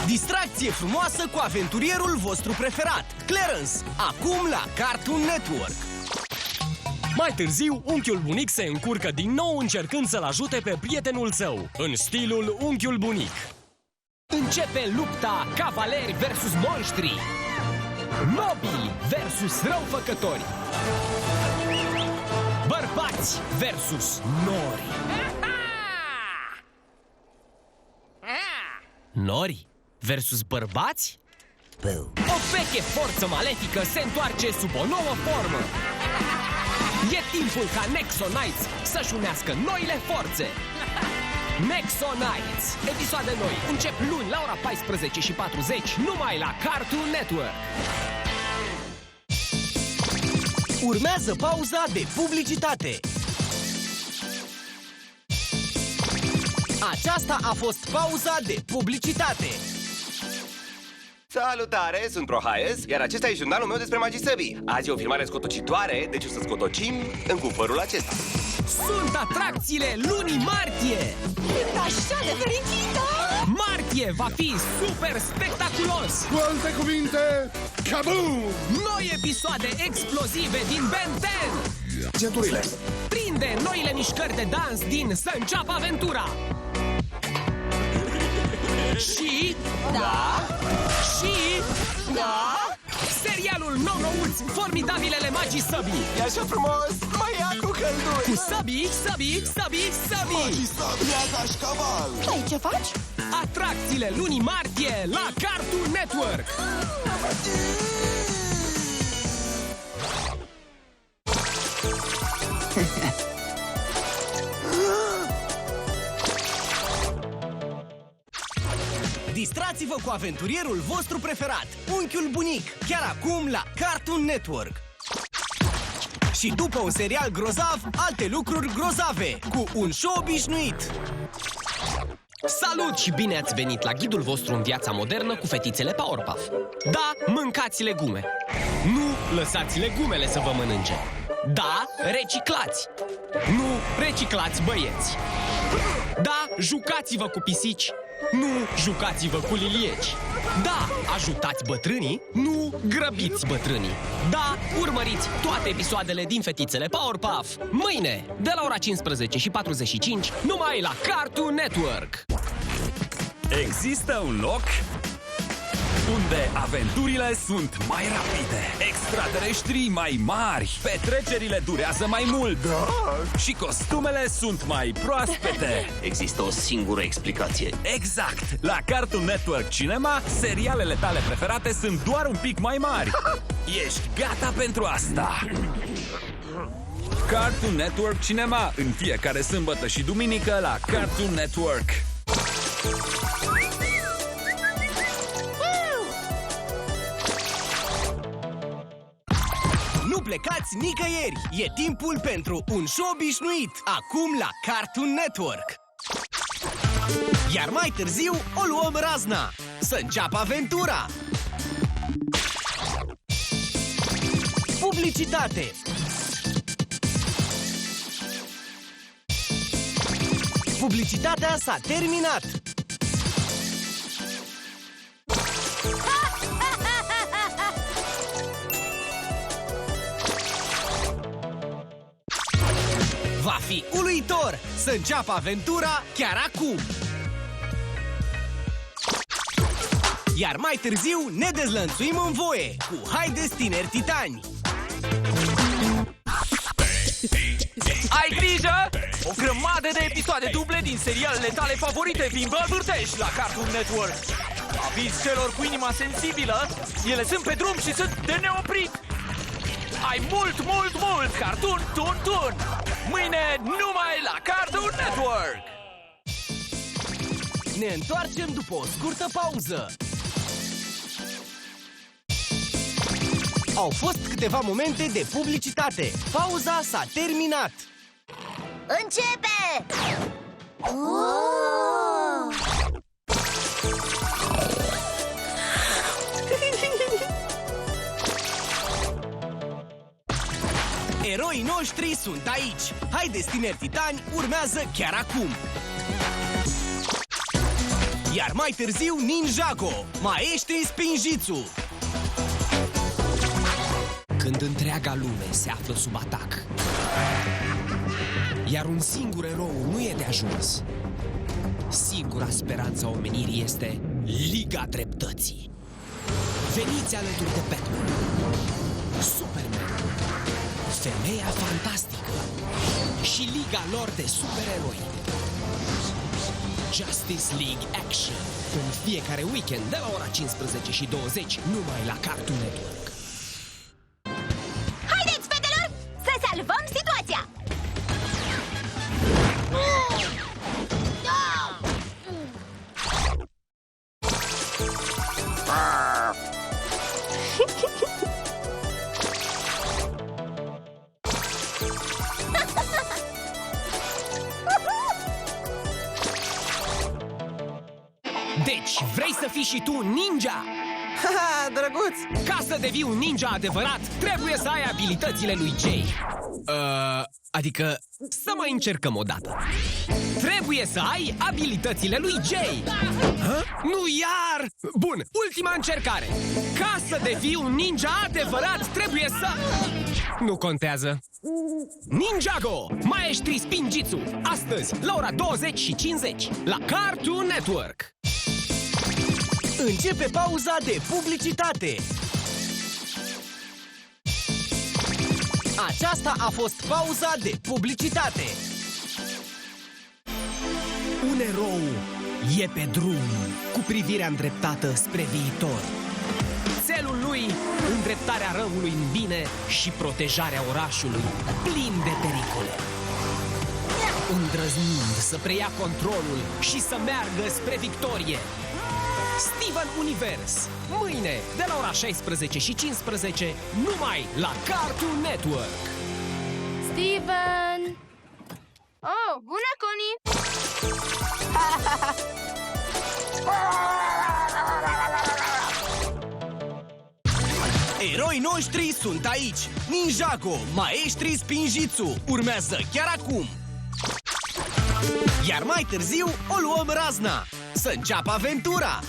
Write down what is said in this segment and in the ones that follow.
Distracție frumoasă cu aventurierul vostru preferat, Clarence, acum la Cartoon Network. Mai târziu, unchiul bunic se încurcă din nou încercând să-l ajute pe prietenul său, în stilul unchiul bunic. Începe lupta cavaleri versus monștri, nobili versus răufăcători, bărbați versus nori. Nori versus bărbați? O veche forță malefică se întoarce sub o nouă formă. E timpul ca Nexo Knights să-și unească noile forțe. Nexo Knights, episoade noi, încep luni la ora 14:40, numai la Cartoon Network. Urmează pauza de publicitate. Aceasta a fost pauza de publicitate. Salutare, sunt ProHias, iar acesta e jurnalul meu despre magii săbii. Azi e o filmare scotocitoare, deci o să scotocim în cupărul acesta. Sunt atracțiile lunii martie! Sunt așa de fericită! Martie va fi super spectaculos! Cu alte cuvinte, kaboom! Noi episoade explozive din Ben 10! Centurile! Prinde noile mișcări de dans din Să înceapă aventura! Și... Da? Și... Da? Serialul nou-nouț, Formidabilele Magii Săbii! E așa frumos, mai ia cu călduri! Cu săbii, săbii, săbii, săbii! Sabia ca șcaval! Păi ce faci? Atracțiile lunii martie la Cartoon Network! Distrați-vă cu aventurierul vostru preferat, unchiul bunic, chiar acum la Cartoon Network. Și după un serial grozav, alte lucruri grozave, cu un show obișnuit. Salut și bine ați venit la ghidul vostru în viața modernă cu fetițele Powerpuff. Da, mâncați legume. Nu lăsați legumele să vă mănânce. Da, reciclați. Nu reciclați băieți. Da, jucați-vă cu pisici. Nu jucați-vă cu lilieci. Da, ajutați bătrânii. Nu grăbiți bătrânii. Da, urmăriți toate episoadele din fetițele Powerpuff mâine, de la ora 15:45, numai la Cartoon Network. Există un loc unde aventurile sunt mai rapide, extraterestrii mai mari, petrecerile durează mai mult și costumele sunt mai proaspete. Există o singură explicație. Exact! La Cartoon Network Cinema, serialele tale preferate sunt doar un pic mai mari. Ești gata pentru asta? Cartoon Network Cinema, în fiecare sâmbătă și duminică la Cartoon Network. Nu plecați nicăieri! E timpul pentru un show obișnuit, acum la Cartoon Network. Iar mai târziu o luăm razna. Să înceapă aventura! Publicitate! Publicitatea s-a terminat! Va fi uluitor! Să înceapă aventura chiar acum! Iar mai târziu ne dezlănțuim în voie cu Haideți tineri titani! Ai grijă! O grămadă de episoade duble din serialele tale favorite vin vă vârtești la Cartoon Network. Aviz celor cu inima sensibilă, ele sunt pe drum și sunt de neoprit. Ai mult Cartoon Tun! Mâine numai la Cartoon Network! Ne întoarcem după o scurtă pauză. Au fost câteva momente de publicitate. Pauza s-a terminat. Începe! Eroii noștri sunt aici. Haideți tineri titani, urmează chiar acum. Iar mai târziu Ninjago, maestri spinjitzu. Când întreaga lume se află sub atac, iar un singur erou nu e de ajuns, singura speranță a omenirii este Liga Dreptății. Veniți alături de Batman, Superman, Femeia Fantastică și liga lor de supereroi. Justice League Action, în fiecare weekend de la ora 15:20 numai la Cartoon Network. Haideți, fetelor, să salvăm situația! Deci, vrei să fii și tu ninja? Haha, drăguț! Ca să devii un ninja adevărat, trebuie să ai abilitățile lui Jay. Adică, să mai încercăm o dată. Trebuie să ai abilitățile lui Jay. Nu iar! Bun, ultima încercare. Ca să devii un ninja adevărat, trebuie să... Nu contează. Ninjago, maestri spinjitzu, astăzi la ora 20:50 la Cartoon Network. Începe pauza de publicitate. Aceasta a fost pauza de publicitate. Un erou e pe drum cu privirea îndreptată spre viitor. Țelul lui, îndreptarea răului în bine și protejarea orașului plin de pericole. Îndrăznind să preia controlul și să meargă spre victorie. Steven Universe, mâine de la ora 16:15 numai la Cartoon Network. Steven! Oh, bună, Connie! Eroii noștri sunt aici. Ninjago, maestri spinjitzu, urmează chiar acum. Iar mai târziu o luăm razna. Să înceapă aventura.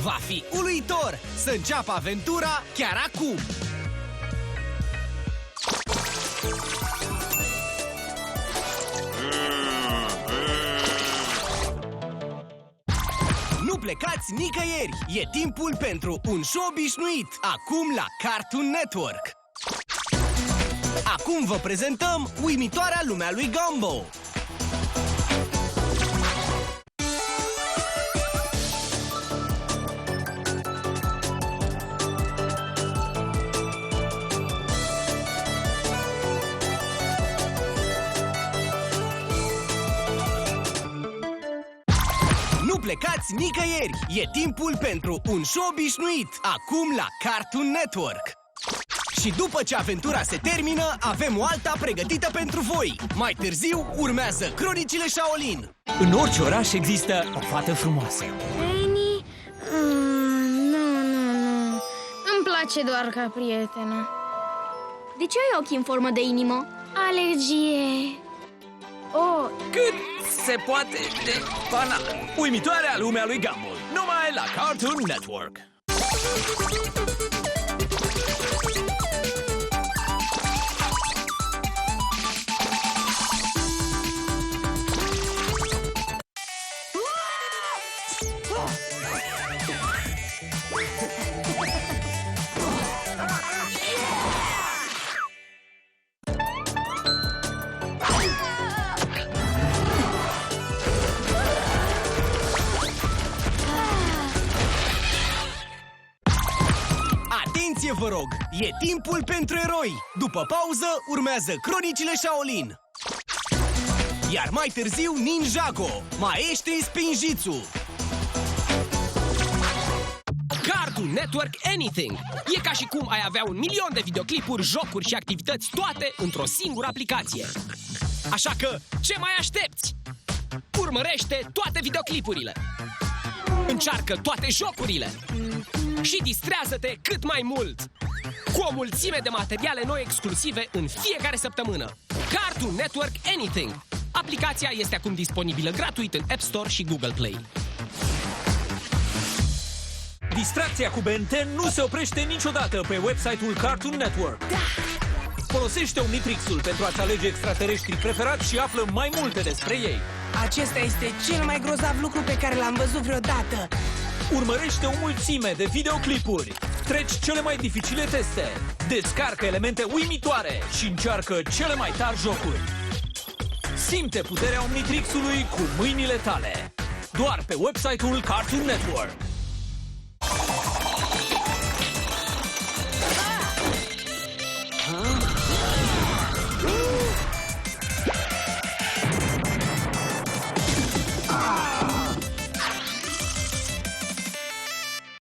Va fi uluitor. Să înceapă aventura chiar acum. Nu plecați nicăieri! E timpul pentru un show obișnuit, acum la Cartoon Network! Acum vă prezentăm uimitoarea lumea lui Gumball! Nu plecați nicăieri! E timpul pentru un show obișnuit, acum la Cartoon Network! Și după ce aventura se termină, avem o alta pregătită pentru voi! Mai târziu urmează Cronicile Shaolin! În orice oraș există o fată frumoasă. Annie? Nu. Îmi place doar ca prietenă. De ce ai ochii în formă de inimă? Alergie. Oh, Cât se poate de banal. Uimitoarea lumea lui Gumball, numai la Cartoon Network. Atenție, vă rog! E timpul pentru eroi! După pauză urmează Cronicile Shaolin! Iar mai târziu Ninjago, maestri spinjitzu! Cartoon Network Anything! E ca și cum ai avea 1 milion de videoclipuri, jocuri și activități, toate într-o singură aplicație. Așa că, ce mai aștepți? Urmărește toate videoclipurile! Încearcă toate jocurile! Și distrează-te cât mai mult! cu o mulțime de materiale noi exclusive în fiecare săptămână. Cartoon Network Anything. Aplicația este acum disponibilă gratuit în App Store și Google Play. Distracția cu Ben 10 nu se oprește niciodată pe website-ul Cartoon Network. Folosește Omnitrix-ul pentru a-ți alege extraterestrii preferat și află mai multe despre ei. Acesta este cel mai grozav lucru pe care l-am văzut vreodată. Urmărește o mulțime de videoclipuri, treci cele mai dificile teste, descarcă elemente uimitoare și încearcă cele mai tari jocuri. Simte puterea Omnitrix-ului cu mâinile tale, doar pe website-ul Cartoon Network.